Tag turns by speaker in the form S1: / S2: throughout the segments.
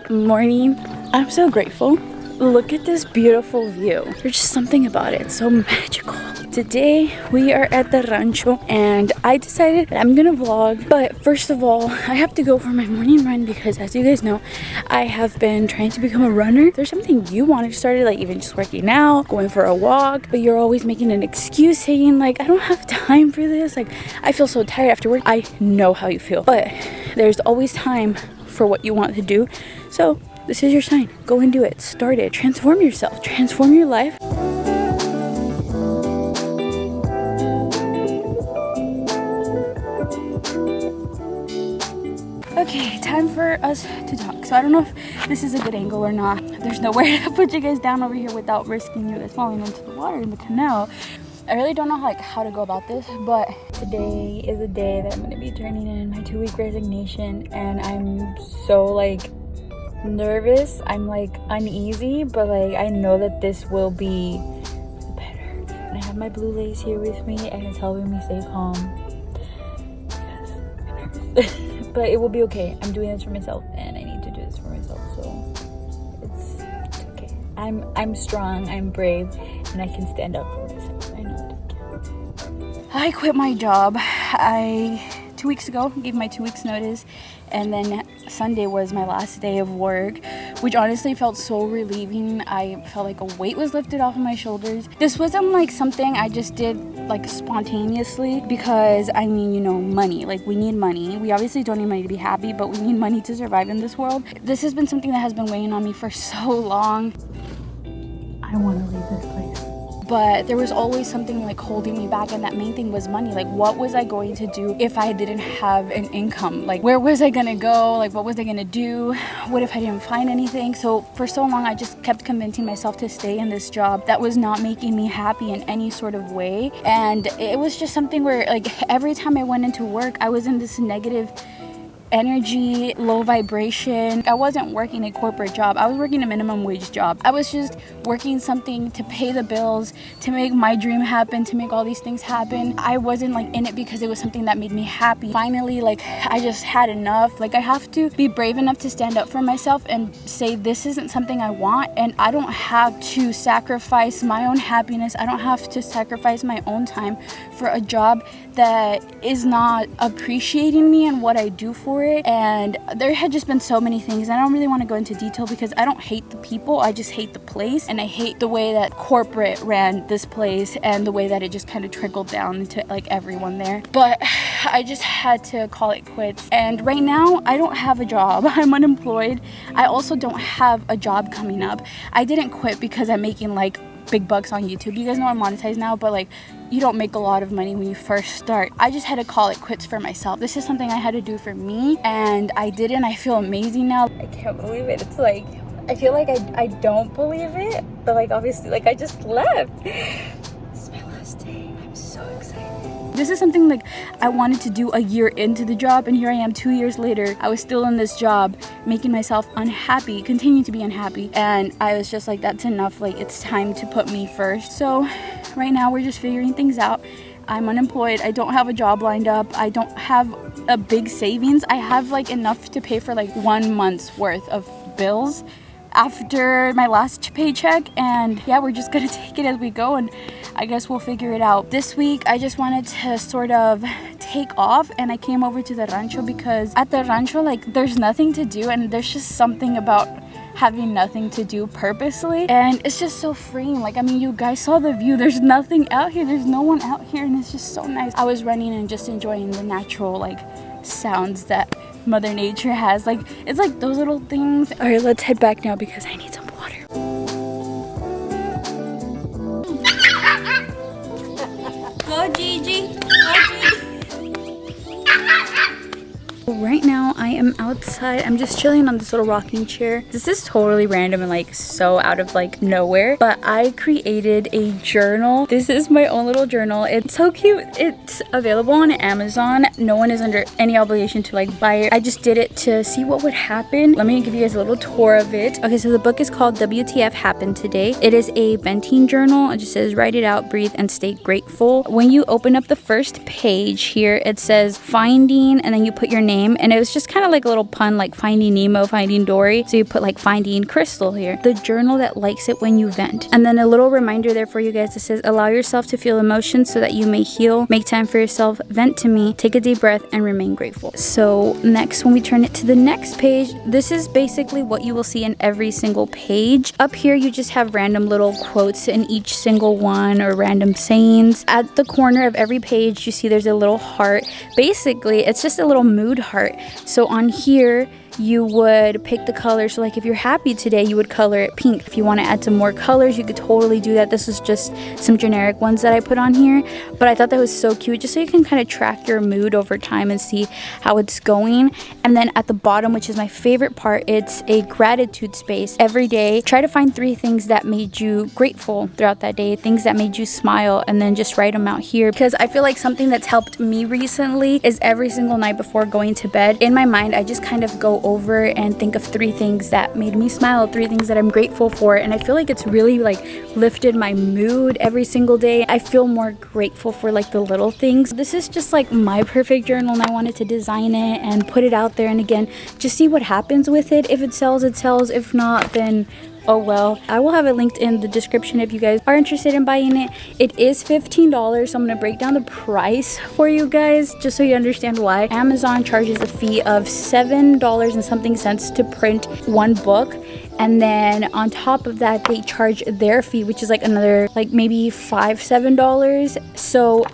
S1: Good morning. I'm so grateful. Look at this beautiful view. There's just something about it. It's so magical. Today we are at the rancho and I decided that I'm gonna vlog. But first of all, I have to go for my morning run because as you guys know, I have been trying to become a runner. If there's something you wanted to start, like even just working out, going for a walk, but you're always making an excuse saying like, I don't have time for this. Like, I feel so tired after work. I know how you feel, but there's always time for what you want to do. So this is your sign. Go and do it. Start it. Transform yourself. Transform your life. Okay, time for us to talk. So I don't know if this is a good angle or not. There's nowhere to put you guys down over here without risking you guys falling into the water in the canal. I really don't know how to go about this, but today is the day that I'm going to be turning in my 2-week resignation, and I'm so like nervous. I'm like uneasy, but like I know that this will be better. And I have my blue lace here with me and it's helping me stay calm because I'm nervous. But it will be okay. I'm doing this for myself and I need to do this for myself, so it's okay. I'm strong, I'm brave, and I can stand up for myself. I know that I can. I quit my job. 2 weeks ago gave my 2 weeks notice, and then Sunday was my last day of work, which honestly felt so relieving. I felt like a weight was lifted off of my shoulders. This wasn't like something I just did like spontaneously because I mean, you know, money. Like, we need money. We obviously don't need money to be happy, but we need money to survive in this world. This has been something that has been weighing on me for so long. I want to leave this place. But there was always something like holding me back, and that main thing was money. Like, what was I going to do if I didn't have an income? Like, where was I gonna go? Like, what was I gonna do? What if I didn't find anything? So for so long I just kept convincing myself to stay in this job that was not making me happy in any sort of way. And it was just something where like every time I went into work, I was in this negative energy, low vibration. I wasn't working a corporate job. I was working a minimum wage job. I was just working something to pay the bills, to make my dream happen, to make all these things happen. I wasn't like in it because it was something that made me happy. Finally, like, I just had enough. Like, I have to be brave enough to stand up for myself and say this isn't something I want, and I don't have to sacrifice my own happiness. I don't have to sacrifice my own time for a job that is not appreciating me and what I do for it. And there had just been so many things. I don't really want to go into detail because I don't hate the people, I just hate the place, and I hate the way that corporate ran this place and the way that it just kind of trickled down into like everyone there. But I just had to call it quits. And right now I don't have a job. I'm unemployed. I also don't have a job coming up. I didn't quit because I'm making like big bucks on YouTube. You guys know I'm monetized now, but like, you don't make a lot of money when you first start. I just had to call it quits for myself. This is something I had to do for me, and I did it, and I feel amazing now. I can't believe it. It's like, I feel like I don't believe it, but like obviously like I just left. It's my last day. I'm so excited. This is something like I wanted to do a year into the job, and here I am 2 years later. I was still in this job, making myself unhappy, continuing to be unhappy, and I was just like, that's enough. Like, it's time to put me first. So right now we're just figuring things out. I'm unemployed. I don't have a job lined up. I don't have a big savings. I have like enough to pay for like 1 month's worth of bills after my last paycheck, and yeah, we're just gonna take it as we go, and I guess we'll figure it out. This week I just wanted to sort of take off, and I came over to the rancho because at the rancho like there's nothing to do, and there's just something about having nothing to do purposely, and it's just so freeing. Like, I mean, you guys saw the view. There's nothing out here, there's no one out here, and it's just so nice. I was running and just enjoying the natural like sounds that Mother Nature has. Like, it's like those little things. All right, let's head back now because I need some water. Go Gigi, go Gigi. Right now I am outside. I'm just chilling on this little rocking chair. This is totally random and like so out of like nowhere, but I created a journal. This is my own little journal. It's so cute. It's available on Amazon. No one is under any obligation to like buy it. I just did it to see what would happen. Let me give you guys a little tour of it. Okay, so the book is called WTF Happened Today. It is a venting journal. It just says write it out, breathe, and stay grateful. When you open up the first page here, it says finding, and then you put your name, and it was just kind of like like a little pun, like Finding Nemo, Finding Dory. So you put like Finding Crystal here. The journal that likes it when you vent. And then a little reminder there for you guys that says, allow yourself to feel emotions so that you may heal. Make time for yourself. Vent to me. Take a deep breath and remain grateful. So next, when we turn it to the next page, this is basically what you will see in every single page. Up here, you just have random little quotes in each single one or random sayings. At the corner of every page, you see there's a little heart. Basically, it's just a little mood heart. So on here, you would pick the color. So like if you're happy today, you would color it pink. If you want to add some more colors, you could totally do that. This is just some generic ones that I put on here, but I thought that was so cute, just so you can kind of track your mood over time and see how it's going. And then at the bottom, which is my favorite part, it's a gratitude space. Every day, try to find 3 things that made you grateful throughout that day, things that made you smile, and then just write them out here. Because I feel like something that's helped me recently is every single night before going to bed, in my mind, I just kind of go over and think of 3 things that made me smile, 3 things that I'm grateful for, and I feel like it's really like lifted my mood every single day. I feel more grateful for like the little things. This is just like my perfect journal, and I wanted to design it and put it out there, and again, just see what happens with it. If it sells, it sells. If not, then oh well. I will have it linked in the description if you guys are interested in buying it. It is $15, so I'm gonna break down the price for you guys just so you understand why. Amazon charges a fee of $7 and something cents to print 1 book, and then on top of that they charge their fee, which is like another like maybe $5-7. So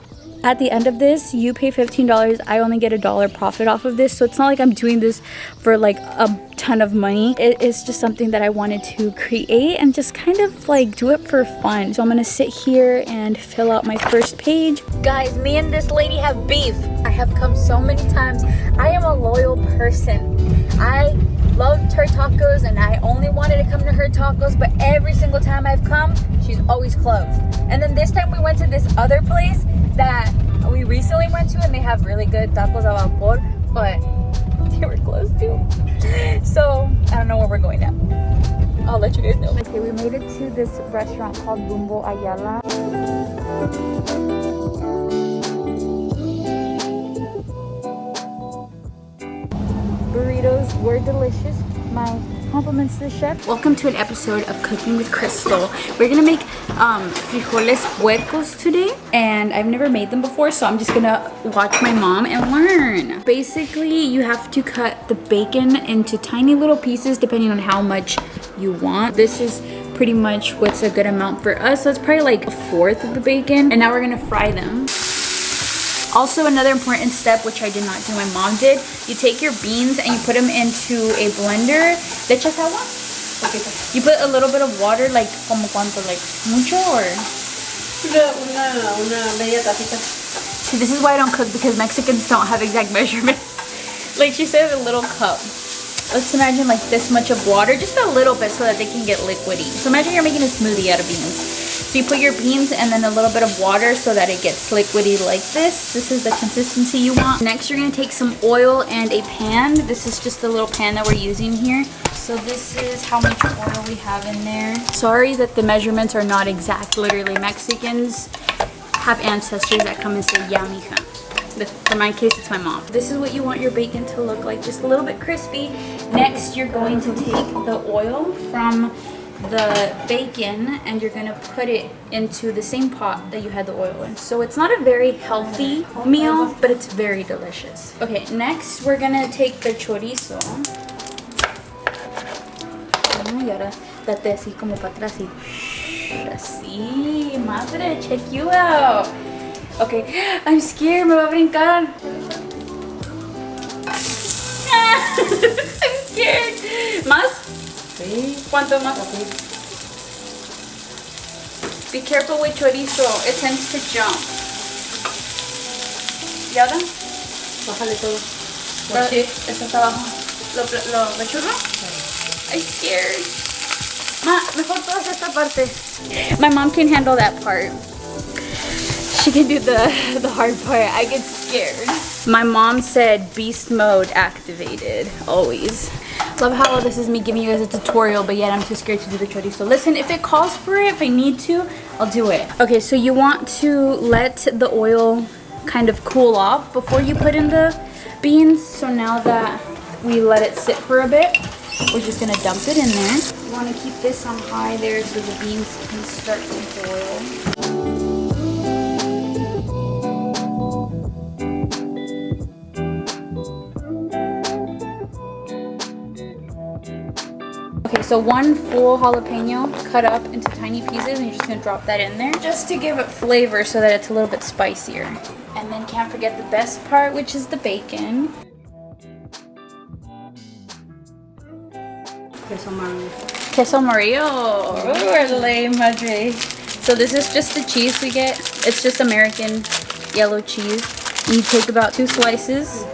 S1: at the end of this, you pay $15. I only get $1 profit off of this. So it's not like I'm doing this for like a ton of money. It is just something that I wanted to create and just kind of like do it for fun. So I'm gonna sit here and fill out my first page. Guys, me and this lady have beef. I have come so many times. I am a loyal person. I loved her tacos and I only wanted to come to her tacos, but every single time I've come, she's always closed. And then this time we went to this other place that we recently went to, and they have really good tacos al vapor, but they were closed too. So I don't know where we're going now. I'll let you guys know. Okay, we made it to this restaurant called Bumbo Ayala. Burritos were delicious. My compliments to the chef. Welcome to an episode of Cooking with Crystal. We're gonna make frijoles puercos today, and I've never made them before, so I'm just gonna watch my mom and learn. Basically, you have to cut the bacon into tiny little pieces depending on how much you want. This is pretty much what's a good amount for us, so it's probably like 1/4 of the bacon. And now we're gonna fry them. Also, another important step, which I did not do, my mom did, you take your beans and you put them into a blender. ¿Le echas agua? Okay. You put a little bit of water, like, como cuánto, like, mucho or? Una media tacita. See, this is why I don't cook, because Mexicans don't have exact measurements. Like she said, a little cup. Let's imagine like this much of water, just a little bit so that they can get liquidy. So imagine you're making a smoothie out of beans. So you put your beans and then a little bit of water so that it gets liquidy like this. This is the consistency you want. Next, you're gonna take some oil and a pan. This is just the little pan that we're using here. So this is how much oil we have in there. Sorry that the measurements are not exact. Literally, Mexicans have ancestors that come and say, yeah, mija. For my case, it's my mom. This is what you want your bacon to look like, just a little bit crispy. Next, you're going to take the oil from the bacon and you're gonna put it into the same pot that you had the oil in. So it's not a very healthy meal, but it's very delicious. Okay, next we're gonna take the chorizo. Y ahora date así como para atrás y así, madre, check you out. Okay, I'm scared, me va a brincar. I'm scared. ¿Más? Sí. ¿Cuánto más? Okay. Be careful with chorizo, it tends to jump. ¿Y ahora? Bájale todo. Eso está abajo. ¿Lo churro? I'm scared. Ma, mejor todas esta parte. My mom can handle that part. She can do the hard part. I get scared. My mom said beast mode activated, always. Love how this is me giving you guys a tutorial, but yet I'm too scared to do the chorizo. Listen, if it calls for it, if I need to, I'll do it. Okay, so you want to let the oil kind of cool off before you put in the beans. So now that we let it sit for a bit, we're just gonna dump it in there. You wanna keep this on high there so the beans can start to boil. Okay, so one full jalapeno cut up into tiny pieces, and you're just gonna drop that in there just to give it flavor so that it's a little bit spicier. And then can't forget the best part, which is the bacon.
S2: Queso amarillo.
S1: Queso amarillo. Orale, madre. So this is just the cheese we get. It's just American yellow cheese. And you take about 2 slices.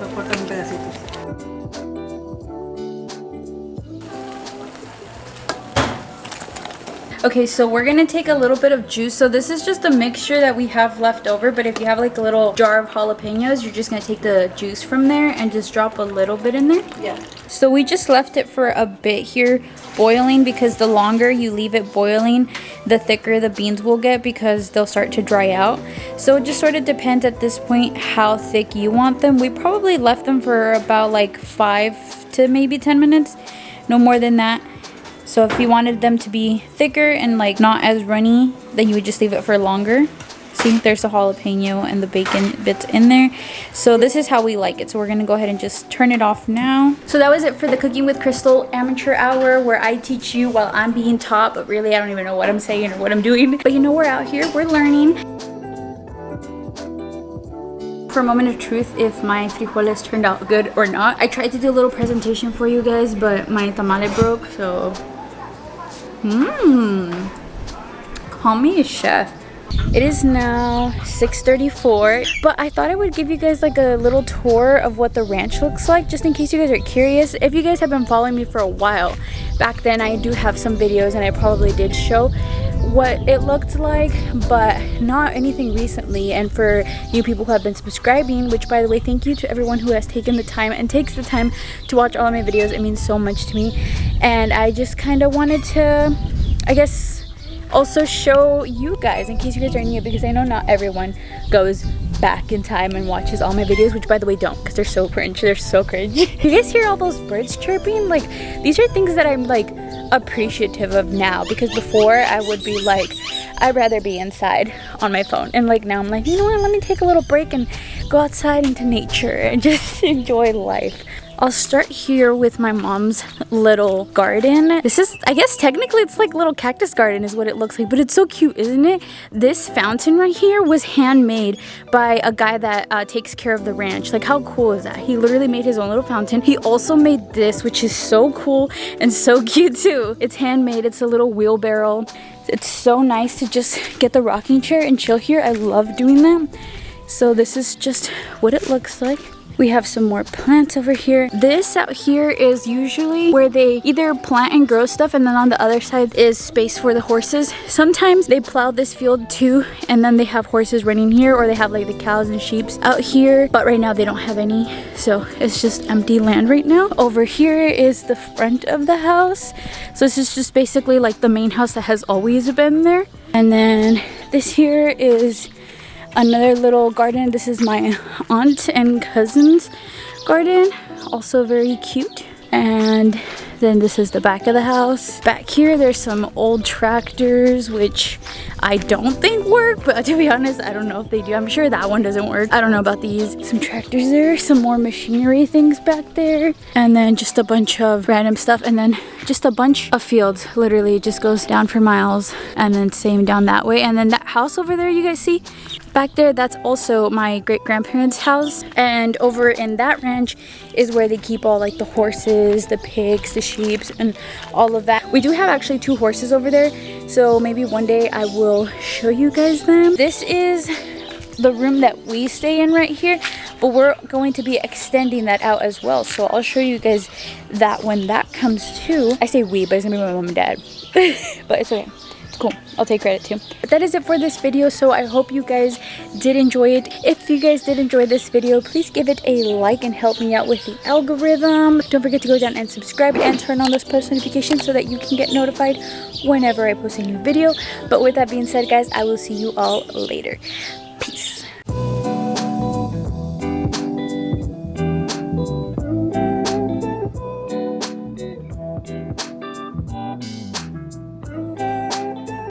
S1: Okay, so we're gonna take a little bit of juice. So this is just a mixture that we have left over, but if you have like a little jar of jalapenos, you're just gonna take the juice from there and just drop a little bit in there.
S2: Yeah.
S1: So we just left it for a bit here boiling, because the longer you leave it boiling, the thicker the beans will get because they'll start to dry out. So it just sort of depends at this point how thick you want them. We probably left them for about like 5 to maybe 10 minutes, no more than that. So if you wanted them to be thicker and like not as runny, then you would just leave it for longer. See, there's the jalapeno and the bacon bits in there. So this is how we like it. So we're gonna go ahead and just turn it off now. So that was it for the Cooking with Crystal amateur hour, where I teach you while I'm being taught, but really I don't even know what I'm saying or what I'm doing. But you know, we're out here, we're learning. For a moment of truth, if my frijoles turned out good or not. I tried to do a little presentation for you guys, but my tamale broke, so call me a chef. It is now 6:34, but I thought I would give you guys like a little tour of what the ranch looks like, just in case you guys are curious. If you guys have been following me for a while, back then I do have some videos and I probably did show what it looked like, but not anything recently. And for you people who have been subscribing, which by the way, thank you to everyone who has taken the time and takes the time to watch all of my videos. It means so much to me, and I just kind of wanted to, I guess, also show you guys in case you guys are new, because I know not everyone goes back in time and watches all my videos, which by the way don't, because they're so cringe. They're so cringe. You guys hear all those birds chirping? Like, these are things that I'm like appreciative of now, because before I would be like, I'd rather be inside on my phone, and like now I'm like, you know what, let me take a little break and go outside into nature and just enjoy life. I'll start here with my mom's little garden. This is, I guess technically it's like little cactus garden is what it looks like, but it's so cute, isn't it? This fountain right here was handmade by a guy that takes care of the ranch. Like, how cool is that? He literally made his own little fountain. He also made this, which is so cool and so cute too. It's handmade. It's a little wheelbarrow. It's so nice to just get the rocking chair and chill here. I love doing that. So this is just what it looks like. We have some more plants over here. This out here is usually where they either plant and grow stuff, and then on the other side is space for the horses. Sometimes they plow this field too, and then they have horses running here, or they have like the cows and sheep out here, but right now they don't have any, so it's just empty land right now. Over here is the front of the house. So this is just basically like the main house that has always been there. And then this here is another little garden. This is my aunt and cousin's garden, also very cute. And then this is the back of the house. Back here there's some old tractors, which I don't think work, but to be honest, I don't know if they do. I'm sure that one doesn't work. I don't know about these. Some tractors there, some more machinery things back there, and then just a bunch of random stuff, and then just a bunch of fields. Literally, it just goes down for miles, and then same down that way. And then that house over there you guys see back there, that's also my great-grandparents' house. And over in that ranch is where they keep all like the horses, the pigs, the sheep, and all of that. We do have actually 2 horses over there, so maybe one day I will show you guys them. This is the room that we stay in right here, but we're going to be extending that out as well, so I'll show you guys that when that comes too. I say we, but it's gonna be my mom and dad. But it's okay. Cool, I'll take credit too. But that is it for this video, so I hope you guys did enjoy it. If you guys did enjoy this video, please give it a like and help me out with the algorithm. Don't forget to go down and subscribe and turn on those post notifications so that you can get notified whenever I post a new video. But with that being said, guys, I will see you all later. Peace.